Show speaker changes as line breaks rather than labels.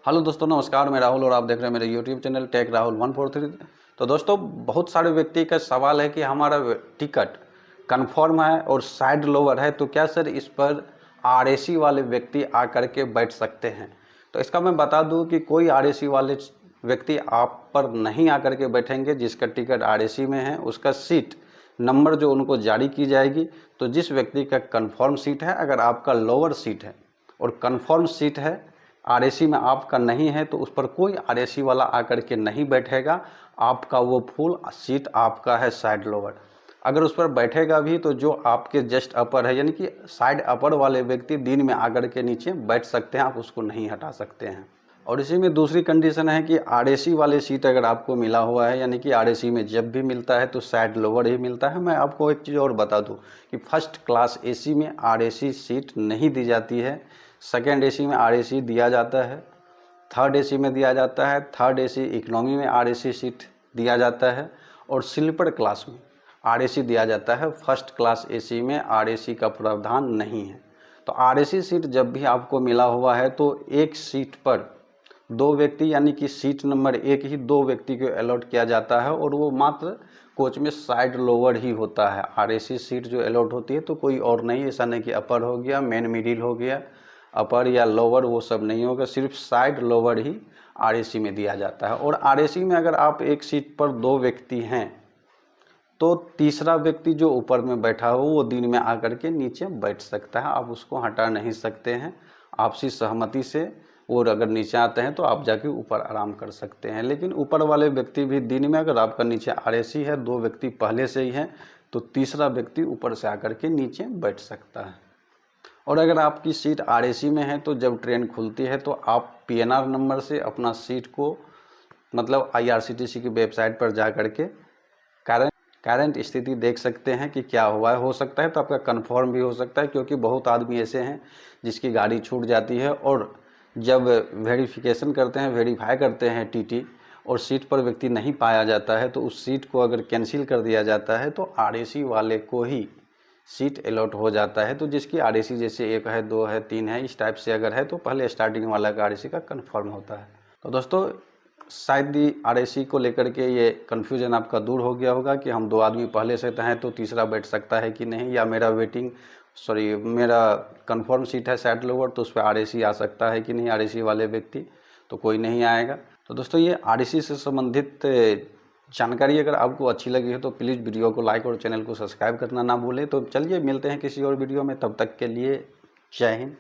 Hello दोस्तों, नमस्कार। मैं राहुल और आप देख रहे हैं मेरे यूट्यूब चैनल टेक राहुल 143। तो दोस्तों, बहुत सारे व्यक्ति का सवाल है कि हमारा टिकट कंफर्म है और साइड लोअर है, तो क्या सर इस पर आरएसी वाले व्यक्ति आकर के बैठ सकते हैं? तो इसका मैं बता दूं कि कोई आरएसी वाले व्यक्ति आप पर नहीं आकर के बैठेंगे। जिसका टिकट आरएसी में है उसका सीट नंबर जो उनको जारी की जाएगी, तो जिस व्यक्ति का कंफर्म सीट है, अगर आपका लोअर सीट है और कंफर्म सीट है, आरएसी में आपका नहीं है, तो उस पर कोई आरएसी वाला आकर के नहीं बैठेगा। आपका वो फुल सीट आपका है साइड लोअर। अगर उस पर बैठेगा भी तो जो आपके जस्ट अपर है, यानी कि साइड अपर वाले व्यक्ति दिन में आकर के नीचे बैठ सकते हैं, आप उसको नहीं हटा सकते हैं। और इसी में दूसरी कंडीशन है कि आरएसी वाले सीट अगर आपको मिला हुआ है, यानी कि आरएसी में जब भी मिलता है तो साइड लोअर ही मिलता है। मैं आपको एक चीज़ और बता दूं कि फर्स्ट क्लास एसी में आरएसी सीट नहीं दी जाती है। सेकेंड एसी में आरएसी दिया जाता है, थर्ड एसी में दिया जाता है, थर्ड एसी इकोनॉमी में आरएसी सीट दिया जाता है, और स्लीपर क्लास में आरएसी दिया जाता है। फर्स्ट क्लास एसी में आरएसी का प्रावधान नहीं है। तो आरएसी सीट जब भी आपको मिला हुआ है तो एक सीट पर दो व्यक्ति, यानी कि सीट नंबर एक ही दो व्यक्ति को अलॉट किया जाता है, और वो मात्र कोच में साइड लोअर ही होता है। आरएसी सीट जो अलॉट होती है तो कोई और नहीं, ऐसा नहीं कि अपर हो गया, मेन मिडिल हो गया, अपर या लोअर, वो सब नहीं होगा। सिर्फ साइड लोअर ही आरएसी में दिया जाता है। और आरएसी में अगर आप एक सीट पर दो व्यक्ति हैं तो तीसरा व्यक्ति जो ऊपर में बैठा हो वो दिन में आकर के नीचे बैठ सकता है, आप उसको हटा नहीं सकते हैं। आपसी सहमति से और अगर नीचे आते हैं तो आप जाके ऊपर आराम कर सकते हैं। लेकिन ऊपर वाले व्यक्ति भी दिन में, अगर आपका नीचे आरएसी है, दो व्यक्ति पहले से ही हैं, तो तीसरा व्यक्ति ऊपर से आकर के नीचे बैठ सकता है। और अगर आपकी सीट आरएसी में है तो जब ट्रेन खुलती है तो आप पीएनआर नंबर से अपना सीट को, मतलब आईआरसीटीसी की वेबसाइट पर जा करके करंट स्थिति देख सकते हैं कि क्या हुआ है। हो सकता है तो आपका कंफर्म भी हो सकता है, क्योंकि बहुत आदमी ऐसे हैं जिसकी गाड़ी छूट जाती है और जब वेरिफिकेशन करते हैं, वेरीफाई करते हैं टीटी, और सीट पर व्यक्ति नहीं पाया जाता है, तो उस सीट को अगर कैंसिल कर दिया जाता है तो आरएसी वाले को ही सीट अलॉट हो जाता है। तो जिसकी आरएसी जैसे 1 है, 2 है, 3 है, इस टाइप से अगर है तो पहले स्टार्टिंग वाला का आरएसी का कंफर्म होता है। तो दोस्तों, शायद ही आरएसी को लेकर के ये कन्फ्यूजन आपका दूर हो गया होगा कि हम दो आदमी पहले से हैं तो तीसरा बैठ सकता है कि नहीं, या मेरा कंफर्म सीट है साइड लोअर तो उस पर आरएसी आ सकता है कि नहीं, आरएसी वाले व्यक्ति। तो कोई नहीं आएगा। तो दोस्तों, ये आरएसी से संबंधित जानकारी अगर आपको अच्छी लगी है तो प्लीज़ वीडियो को लाइक और चैनल को सब्सक्राइब करना ना भूलें। तो चलिए मिलते हैं किसी और वीडियो में, तब तक के लिए जय हिंद।